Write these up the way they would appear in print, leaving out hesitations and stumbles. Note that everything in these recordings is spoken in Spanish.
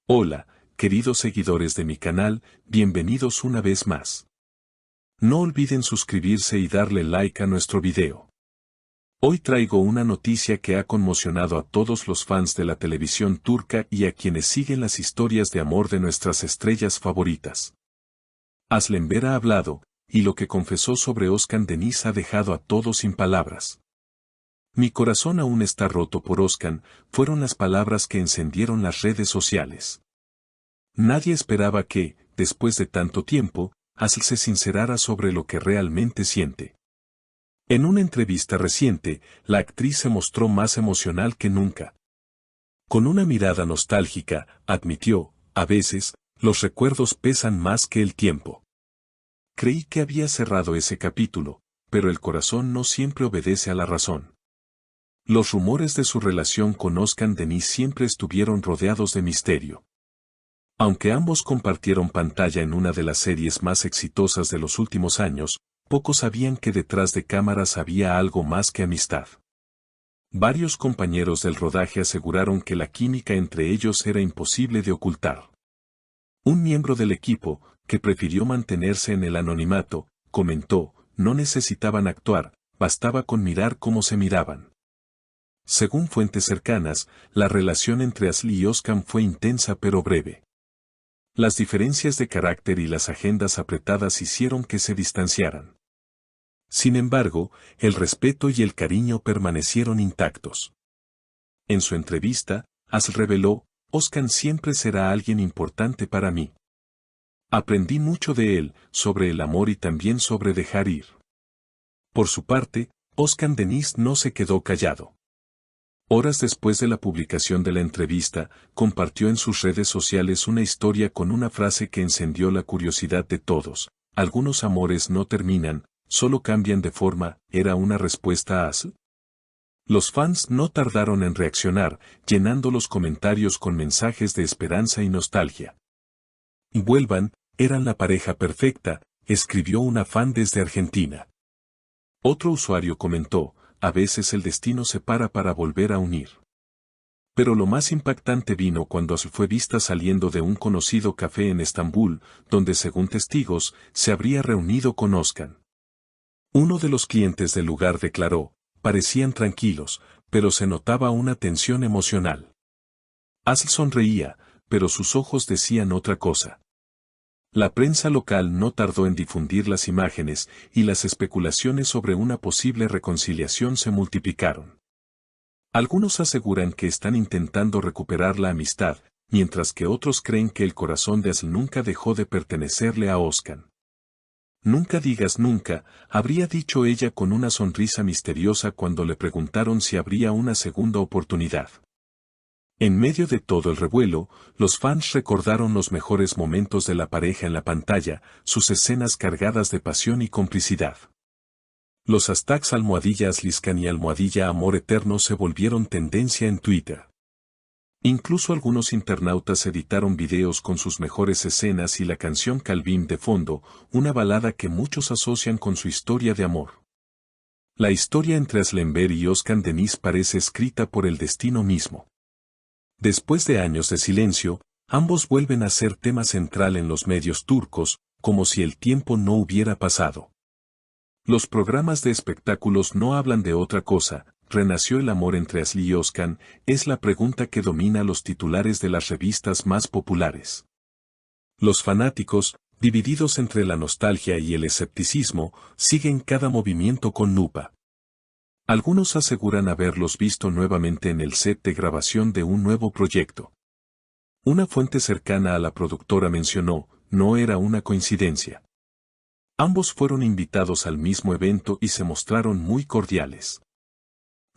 Hola, queridos seguidores de mi canal, bienvenidos una vez más. No olviden suscribirse y darle like a nuestro video. Hoy traigo una noticia que ha conmocionado a todos los fans de la televisión turca y a quienes siguen las historias de amor de nuestras estrellas favoritas. Aslen Ver ha hablado, y lo que confesó sobre Özkan Deniz ha dejado a todos sin palabras. Mi corazón aún está roto por Özkan, fueron las palabras que encendieron las redes sociales. Nadie esperaba que, después de tanto tiempo, Asl se sincerara sobre lo que realmente siente. En una entrevista reciente, la actriz se mostró más emocional que nunca. Con una mirada nostálgica, admitió, a veces, los recuerdos pesan más que el tiempo. Creí que había cerrado ese capítulo, pero el corazón no siempre obedece a la razón. Los rumores de su relación con Özkan Deniz siempre estuvieron rodeados de misterio. Aunque ambos compartieron pantalla en una de las series más exitosas de los últimos años, pocos sabían que detrás de cámaras había algo más que amistad. Varios compañeros del rodaje aseguraron que la química entre ellos era imposible de ocultar. Un miembro del equipo, que prefirió mantenerse en el anonimato, comentó, no necesitaban actuar, bastaba con mirar cómo se miraban. Según fuentes cercanas, la relación entre Asl y Özkan fue intensa pero breve. Las diferencias de carácter y las agendas apretadas hicieron que se distanciaran. Sin embargo, el respeto y el cariño permanecieron intactos. En su entrevista, Asl reveló, Özkan siempre será alguien importante para mí. Aprendí mucho de él, sobre el amor y también sobre dejar ir. Por su parte, Özkan Deniz no se quedó callado. Horas después de la publicación de la entrevista, compartió en sus redes sociales una historia con una frase que encendió la curiosidad de todos. Algunos amores no terminan, solo cambian de forma, ¿era una respuesta a Asl? Los fans no tardaron en reaccionar, llenando los comentarios con mensajes de esperanza y nostalgia. Vuelvan, eran la pareja perfecta, escribió una fan desde Argentina. Otro usuario comentó, a veces el destino separa para volver a unir. Pero lo más impactante vino cuando Asl fue vista saliendo de un conocido café en Estambul, donde según testigos, se habría reunido con Özkan. Uno de los clientes del lugar declaró, parecían tranquilos, pero se notaba una tensión emocional. Asl sonreía, pero sus ojos decían otra cosa. La prensa local no tardó en difundir las imágenes, y las especulaciones sobre una posible reconciliación se multiplicaron. Algunos aseguran que están intentando recuperar la amistad, mientras que otros creen que el corazón de Asl nunca dejó de pertenecerle a Özkan. Nunca digas nunca, habría dicho ella con una sonrisa misteriosa cuando le preguntaron si habría una segunda oportunidad. En medio de todo el revuelo, los fans recordaron los mejores momentos de la pareja en la pantalla, sus escenas cargadas de pasión y complicidad. Los hashtags #Asliscan y #Amor Eterno se volvieron tendencia en Twitter. Incluso algunos internautas editaron videos con sus mejores escenas y la canción Kalbim de fondo, una balada que muchos asocian con su historia de amor. La historia entre Aslen Ver y Özkan Deniz parece escrita por el destino mismo. Después de años de silencio, ambos vuelven a ser tema central en los medios turcos, como si el tiempo no hubiera pasado. Los programas de espectáculos no hablan de otra cosa, ¿renació el amor entre Asl y Özkan? Es la pregunta que domina los titulares de las revistas más populares. Los fanáticos, divididos entre la nostalgia y el escepticismo, siguen cada movimiento con lupa. Algunos aseguran haberlos visto nuevamente en el set de grabación de un nuevo proyecto. Una fuente cercana a la productora mencionó, no era una coincidencia. Ambos fueron invitados al mismo evento y se mostraron muy cordiales.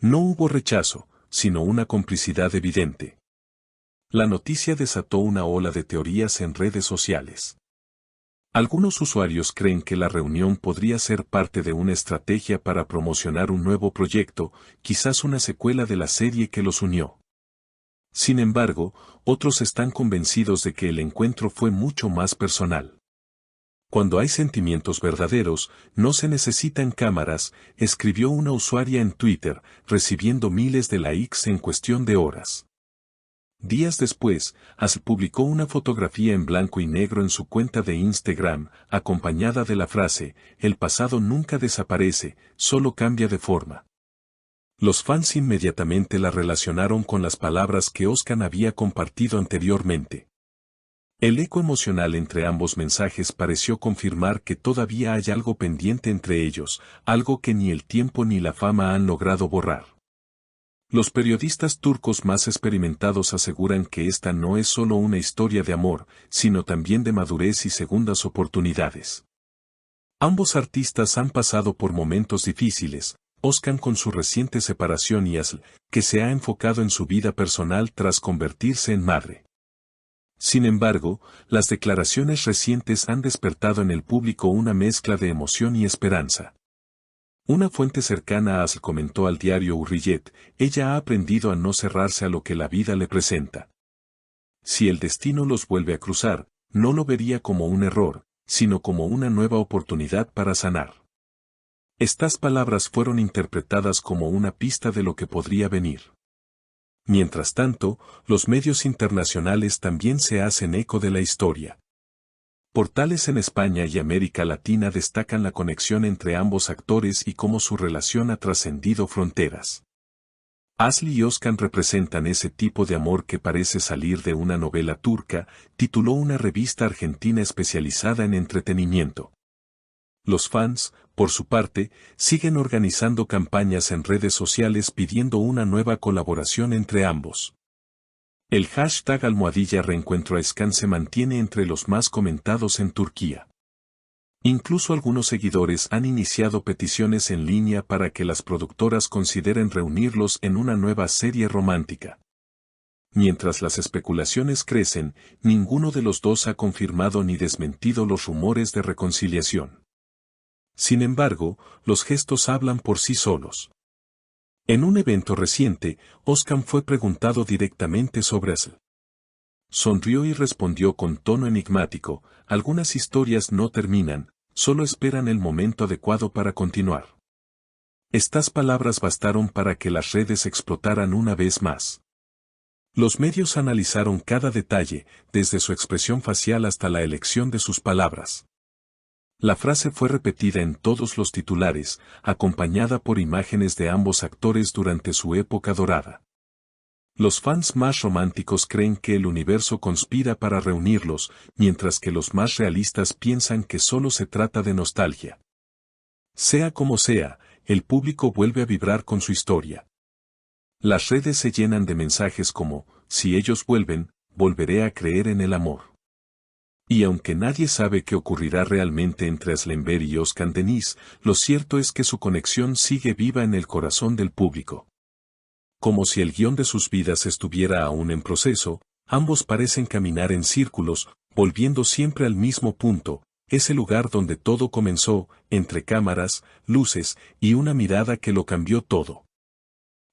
No hubo rechazo, sino una complicidad evidente. La noticia desató una ola de teorías en redes sociales. Algunos usuarios creen que la reunión podría ser parte de una estrategia para promocionar un nuevo proyecto, quizás una secuela de la serie que los unió. Sin embargo, otros están convencidos de que el encuentro fue mucho más personal. Cuando hay sentimientos verdaderos, no se necesitan cámaras, escribió una usuaria en Twitter, recibiendo miles de likes en cuestión de horas. Días después, Asl publicó una fotografía en blanco y negro en su cuenta de Instagram, acompañada de la frase, "El pasado nunca desaparece, solo cambia de forma". Los fans inmediatamente la relacionaron con las palabras que Özcan había compartido anteriormente. El eco emocional entre ambos mensajes pareció confirmar que todavía hay algo pendiente entre ellos, algo que ni el tiempo ni la fama han logrado borrar. Los periodistas turcos más experimentados aseguran que esta no es solo una historia de amor, sino también de madurez y segundas oportunidades. Ambos artistas han pasado por momentos difíciles, Özcan con su reciente separación y Asl, que se ha enfocado en su vida personal tras convertirse en madre. Sin embargo, las declaraciones recientes han despertado en el público una mezcla de emoción y esperanza. Una fuente cercana a Asl comentó al diario Hürriyet, ella ha aprendido a no cerrarse a lo que la vida le presenta. Si el destino los vuelve a cruzar, no lo vería como un error, sino como una nueva oportunidad para sanar. Estas palabras fueron interpretadas como una pista de lo que podría venir. Mientras tanto, los medios internacionales también se hacen eco de la historia. Portales en España y América Latina destacan la conexión entre ambos actores y cómo su relación ha trascendido fronteras. Asl y Özcan representan ese tipo de amor que parece salir de una novela turca, tituló una revista argentina especializada en entretenimiento. Los fans, por su parte, siguen organizando campañas en redes sociales pidiendo una nueva colaboración entre ambos. El hashtag #reencuentroezcan se mantiene entre los más comentados en Turquía. Incluso algunos seguidores han iniciado peticiones en línea para que las productoras consideren reunirlos en una nueva serie romántica. Mientras las especulaciones crecen, ninguno de los dos ha confirmado ni desmentido los rumores de reconciliación. Sin embargo, los gestos hablan por sí solos. En un evento reciente, Özcan fue preguntado directamente sobre Asl. Sonrió y respondió con tono enigmático, algunas historias no terminan, solo esperan el momento adecuado para continuar. Estas palabras bastaron para que las redes explotaran una vez más. Los medios analizaron cada detalle, desde su expresión facial hasta la elección de sus palabras. La frase fue repetida en todos los titulares, acompañada por imágenes de ambos actores durante su época dorada. Los fans más románticos creen que el universo conspira para reunirlos, mientras que los más realistas piensan que solo se trata de nostalgia. Sea como sea, el público vuelve a vibrar con su historia. Las redes se llenan de mensajes como, si ellos vuelven, volveré a creer en el amor. Y aunque nadie sabe qué ocurrirá realmente entre Aslenberg y Özcan Deniz, lo cierto es que su conexión sigue viva en el corazón del público. Como si el guión de sus vidas estuviera aún en proceso, ambos parecen caminar en círculos, volviendo siempre al mismo punto, ese lugar donde todo comenzó, entre cámaras, luces y una mirada que lo cambió todo.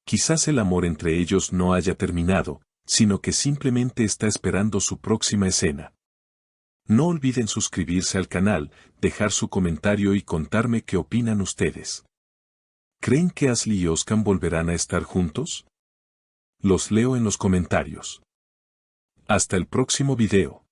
Quizás el amor entre ellos no haya terminado, sino que simplemente está esperando su próxima escena. No olviden suscribirse al canal, dejar su comentario y contarme qué opinan ustedes. ¿Creen que Asl y Özcan volverán a estar juntos? Los leo en los comentarios. Hasta el próximo video.